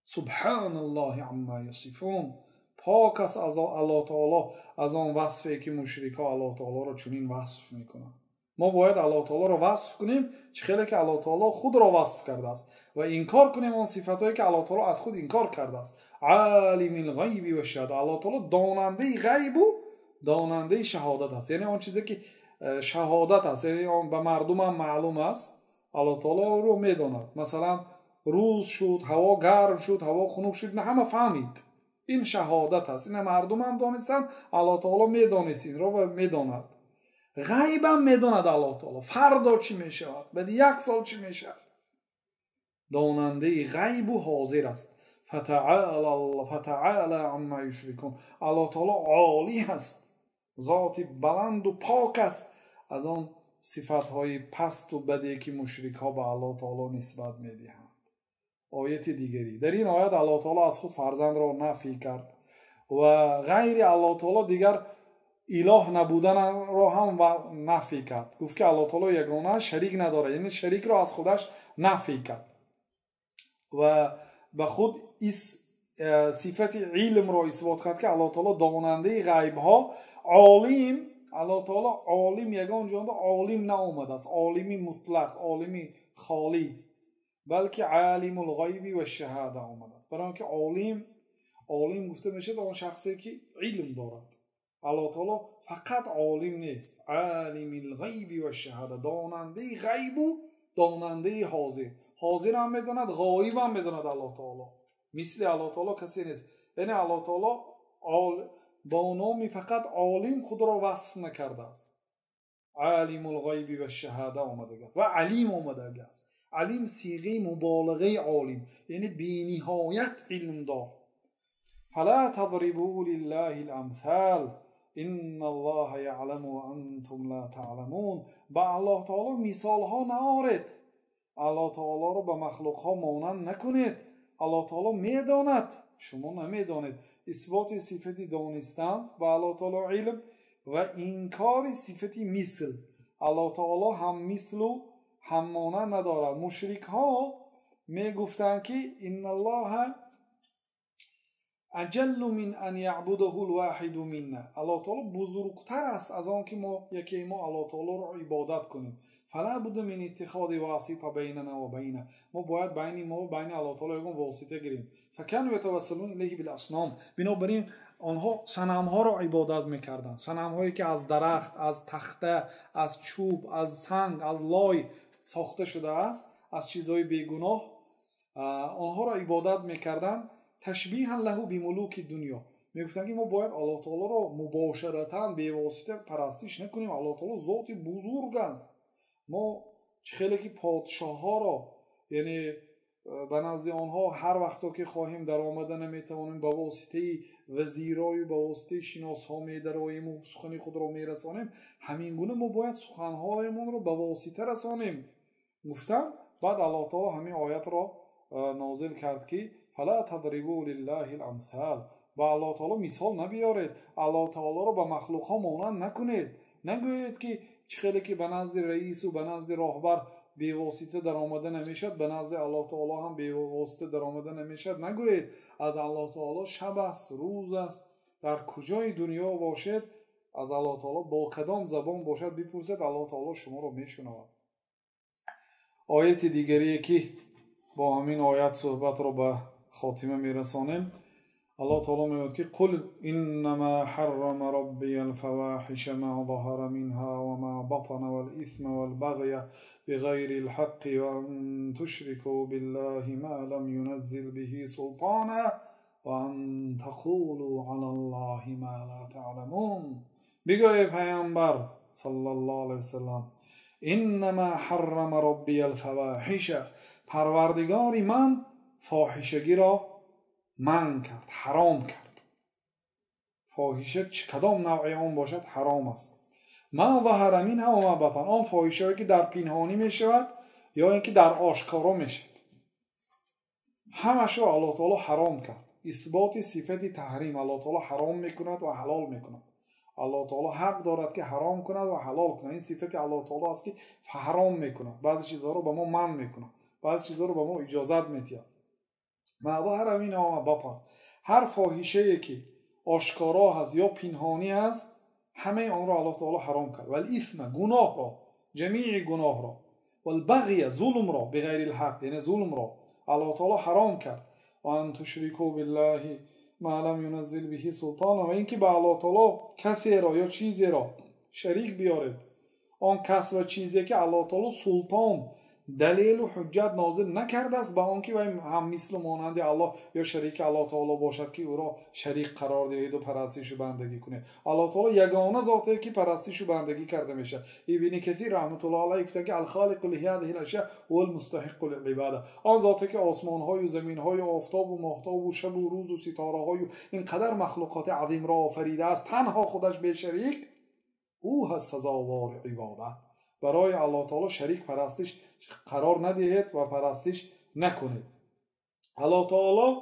سبحان الله عما یصفون. پاک است از الله تعالی از آن وصفی که مشرکا الله تعالی رو چنین وصف میکنن. ما باید الله تعالی رو وصف کنیم چه که الله تعالی خود را وصف کرده است و انکار کنیم اون صفاتایی که الله تعالی از خود انکار کرده است. عالم الغیب و شهاده، الله تعالی داننده غیب و داننده شهادت است. یعنی اون چیزی که شهادت است، یعنی اون به مردم هم معلوم است، الله تعالی رو میداند. مثلا روز شد، هوا گرم شد، هوا خنک شد، نه همه فهمید. این شهادت است. این مردم هم دانستن، الله تعالی میدانست این را و میداند. غیب هم میداند الله تعالی فردا چی میشود، بعد 1 سال چی میشود. داننده غیب و حاضر است. فتعال عما یشرکون. الله تعالی عالی است، ذات بلند و پاک است از آن صفات‌های پست و بدی که مشرک‌ها به الله تعالی نسبت می‌دهند. آیت دیگری در این آیت الله تعالی از خود فرزند را نفی کرد و غیر الله تعالی دیگر اله نبودن را هم نفی کرد. گفت که الله تعالی یگانه شریک نداره، یعنی شریک را از خودش نفی کرد و به خود صفت علم را اثبات کرد که الله تعالی داننده غیب ها، عالم. الله تعالی عالم یگان جانده عالم نآمده است، عالمی مطلق، عالمی خالی، بلکه عالم الغیب و شهاده آمده است. برای اینکه عالم گفته میشه به اون شخصی که علم دارد. الله تعالی فقط عالم نیست، عالم الغیب و شهاده، داننده غیب و داننده حاضر. حاضر هم میداند، غایب هم میداند. الله تعالی مثل الله تعالی کسی نیست. یعنی الله تعالی با نام فقط عالم خود را وصف نکرده است. عالم الغیب و شهاده آمده است و علیم آمده است. علیم صیغه مبالغه عالم، یعنی بی‌نهایت علم دار. فلا تضربوا لله الامثال ان الله یعلم و انتم لا تعلمون. با الله تعالی مثال ها نآورید، الله تعالی رو به مخلوق ها مانند نکنید. الله تعالی میداند، شما نمیدانید. اثبات صفت دانستن و الله تعالی علم و انکار صفت مثل. الله تعالی هم مثل و هم مانند ندارد. مشرک ها میگفتند که ان الله اجل من ان یعبده الواحد منا. الله تعالی بزرگتر است از آن که ما یکی ما الله تعالی را عبادت کنیم. فلا بد من اتخاذ واسطه بیننا و بینه. ما باید بین ما و بین الله تعالی یک واسطه گیریم. فکانوا یتوسلون الیه بالاصنام. بنابراین آنها صنم ها را عبادت میکردند. صنم هایی که از درخت، از تخته، از چوب، از سنگ، از لای ساخته شده است، از چیزهای بیگناه، آنها را عبادت میکردند. تشبیها له بملوک دنیا. میگفتن که ما باید الله تعالی را مباشرتا به واسطه پرستش نکنیم. الله تعالی ذات بزرگ است. ما خیلی که پادشاه ها را، یعنی به نزد آنها هر وقتا که خواهیم در آمده نمیتوانیم، به واسطه وزیرای، به واسطه شناس ها میدراییم و سخن خود را میرسانیم. همین گونه ما باید سخنهایمان را به واسطه رسانیم. گفتن بعد الله تعالی همین آیت را نازل کرد که فلا تضربوا لله الامثال. با الله تعالی مثال نبیارید، الله تعالی را به مخلوق ها مانند نکنید. نگویید که خیلی که به نزد رئیس و به نزد راهبر به واسطه در آمده نمیشد، به نزد الله تعالی هم به واسطه در آمده نمیشد. نگویید از الله تعالی شب است، روز است، در کجای دنیا باشد، از الله تعالی با کدام زبان باشد بپرسید، الله تعالی شما را میشنود. آیت دیگری که با همین آیت صحبت را به خاتمه میرسانیم، الله تعالی میگوید که قل انما حرم ربی الفواحش ما ظهر منها وما بطن والاثم والبغي بغیر الحق وان تشركوا بالله ما لم ينزل به سلطانا وان تقولوا على الله ما لا تعلمون. بگو ای پیامبر صلی الله علیه وسلم، انما حرم ربی الفواحش، پروردگاری من فاحشگی را من کرد، حرام کرد. فاحشه کدام نوعی آن باشد حرام است. ما ظهر منها و ما بطن، آن فاحشه که در پنهانی می شود یا اینکه در آشکارا می شود، همش را الله تعالی حرام کرد. اثبات صفت تحریم. الله تعالی حرام میکند و حلال میکند. الله تعالی حق دارد که حرام کند و حلال کند. این صفت الله تعالی است که حرام میکند، بعضی چیزها رو به ما منع میکند، بعضی چیزها رو به ما اجازت میدهد. ما ظهر منها و ما بطن، هر فاحشه‌ای که آشکارا هست یا پنهانی است، همه آن را الله تعالی حرام کرد. ولی اثم، گناه را جمیع گناه را و البغی ظلم را بغیر الحق، یعنی ظلم را الله تعالی حرام کرد. و ان تشرکوا بالله ما لم ينزل به سلطانا، و اینکه به الله تعالی کسی را یا چیزی را شریک بیارید، آن کس و چیزی که الله تعالی سلطان دلیل و حجت نازل نکرده است، به آنکه وی هم مثل مانند الله یا شریک الله تعالی باشد که او را شریک قرار دهید و پرستش و بندگی کنید. الله تعالی یگانه ذاتی که پرستش و بندگی کرده میشه. ابن کثیر رحمت الله علیه گفته که الخالق لهذه الاشیاء هو المستحق للعباده، آن ذاتی که آسمان های و زمین های و آفتاب و ماهتاب و شب و روز و ستاره های و اینقدر مخلوقات عظیم را آفریده است، تنها خودش به شریک، او هست سزاوار عبادت. برای الله تعالی شریک پرستش قرار ندهید و پرستش نکنید. الله تعالی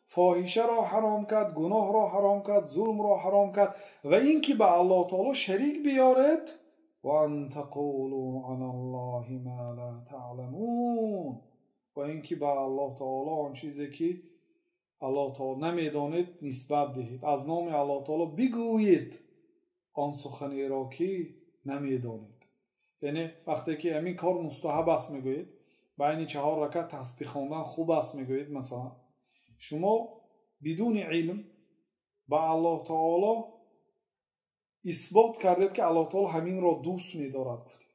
فاحشه را حرام کرد، گناه را حرام کرد، ظلم را حرام کرد و اینکه به الله تعالی شریک بیارید. و ان تقولوا علی الله ما لا تعلمون، و اینکه به الله تعالی آن چیزی که الله تعالی نمیدانید نسبت دهید. از نام الله تعالی بگویید آن سخنی را که نمیدانید. یعنی وقتی که همین کار مستحب است میگویید، بین 4 رکعت تسبیح خواندن خوب است میگویید، مثلا شما بدون علم به الله تعالی اثبات کردید که الله تعالی همین را دوست می‌دارد، گفتید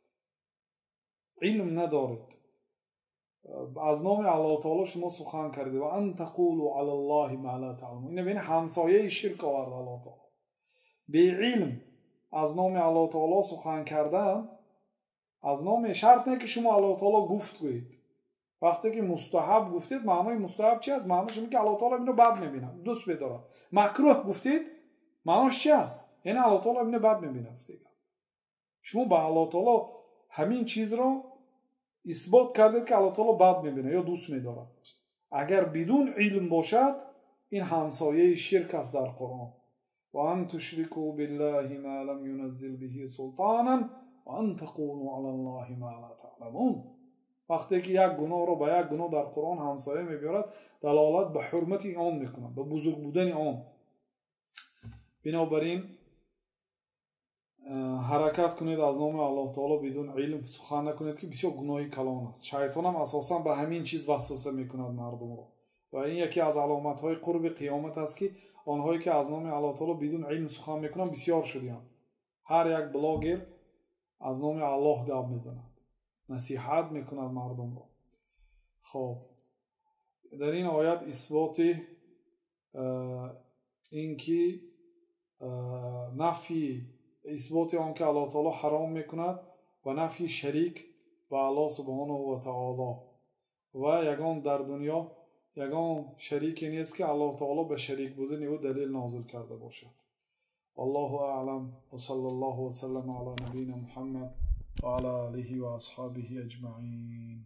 علم ندارید، از نام الله تعالی شما سخن کردید. و ان تقولوا علی الله ما لا تعلمون، این همسایه شرک آورد الله تعالی. به علم از نام الله تعالی سخن کردن، از نام شرط نه که شما الله تعالی گفت گویید. وقتی که مستحب گفتید، معنای مستحب چی است؟ معناش اینه که الله تعالی اینو بد می‌بینه، دوست می‌داره. مکروه گفتید، معناش چی است؟ یعنی الله تعالی اینو بد می‌بینه. شما به الله تعالی همین چیز را اثبات کردید که الله تعالی بد می‌بینه یا دوست می‌داره. اگر بدون علم باشد، این همسایه شرک است در قرآن. و ان تشرکوا بالله ما لم ينزل به سلطانا و ان تقولوا علی الله ما لا تعلمون. وقتی که یک گناه را با یک گناه در قرآن همسایه می‌بیارد، دلالت به حرمت آن می‌کند، به بزرگ بودن آن. بنابراین حرکت کنید از نام الله تعالی بدون علم سخن نکنید که بسیار گناهی کلان است. شیطان هم اساسا به همین چیز وسوسه می‌کند مردم را. و این یکی از علامت‌های قرب قیامت است که آنهایی که از نام الله تعالی بدون علم سخن می‌کنند بسیار شدی‌اند. هر یک بلاگر از نام الله گپ می‌زند، نصیحت می‌کند مردم را. خب در این آیت اثبات اینکه نفی اثبات آن که الله تعالی حرام می‌کند و نفی شریک با الله سبحانه و تعالی و یگان در دنیا یگان شریکی نیست که الله تعالی به شریک بودن او دلیل نازل کرده باشد. والله اعلم و صلی الله و سلم علی نبینا محمد و علی آله و اصحابه اجمعین.